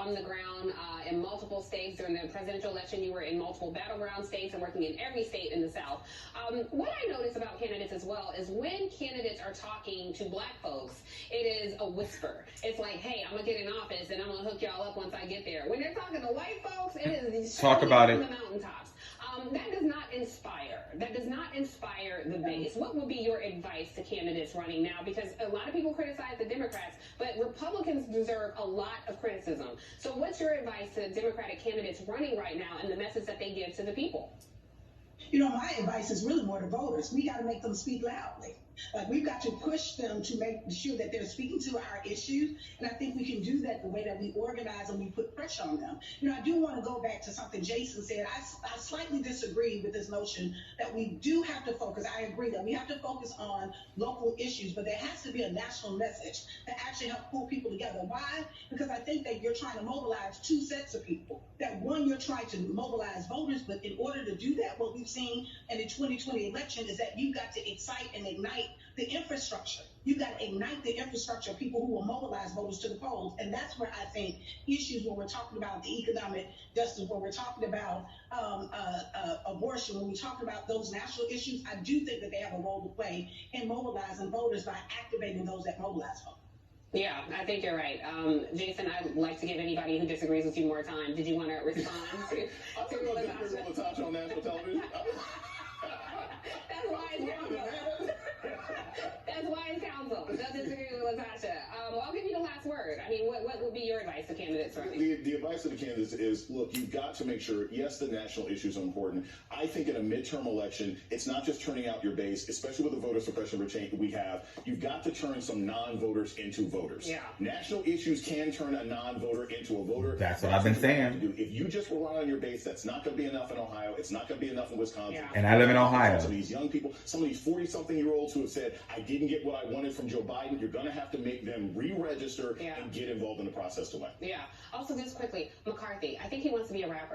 on the ground in multiple states. During the presidential election, you were in multiple battleground states and working in every state in the South. What I notice about candidates as well is when candidates are talking to black folks, it is a whisper. It's like, hey, I'm going to get in office and I'm going to hook y'all up once I get there. When they're talking to white folks, it is talk about it on the mountaintops. That does not inspire. That does not inspire the base. What would be your advice to candidates running now? Because a lot of people criticize the Democrats, but Republicans deserve a lot of criticism. So what's your advice to Democratic candidates running right now and the message that they give to the people? You know, my advice is really more to voters. We got to make them speak loudly. Like, we've got to push them to make sure that they're speaking to our issues. And I think we can do that the way that we organize and we put pressure on them. You know, I do want to go back to something Jason said. I slightly disagree with this notion that we do have to focus. I agree that we have to focus on local issues, but there has to be a national message that actually help pull people together. Why? Because I think that you're trying to mobilize two sets of people. That one, you're trying to mobilize voters, but in order to do that, what we've seen in the 2020 election is that you've got to excite and ignite the infrastructure. You've got to ignite the infrastructure of people who will mobilize voters to the polls. And that's where I think issues when we're talking about the economic justice, when we're talking about abortion, when we talk about those national issues, I do think that they have a role to play in mobilizing voters by activating those that mobilize voters. Yeah, I think you're right. Jason, I'd like to give anybody who disagrees with you more time. Did you want to respond to Latasha on national television? That's why it's counsel. That's why it's counsel. Doesn't disagree with Latasha. Well, I'll give you the last word. I mean, what would be your advice to candidates running? The advice to the candidates is, look, you've got to make sure, yes, the national issues are important. I think in a midterm election, it's not just turning out your base, especially with the voter suppression we have. You've got to turn some non-voters into voters. Yeah. National issues can turn a non-voter into a voter. That's what I've been saying. If you just rely on your base, that's not going to be enough in Ohio. It's not going to be enough in Wisconsin. Yeah. And I live in Ohio. Some of these young people, some of these 40-something-year-olds who have said, I didn't get what I wanted from Joe Biden, you're going to have to make them re-register and get involved in the process to win. Yeah. Also, just quickly, McCarthy, I think he wants to be a rapper.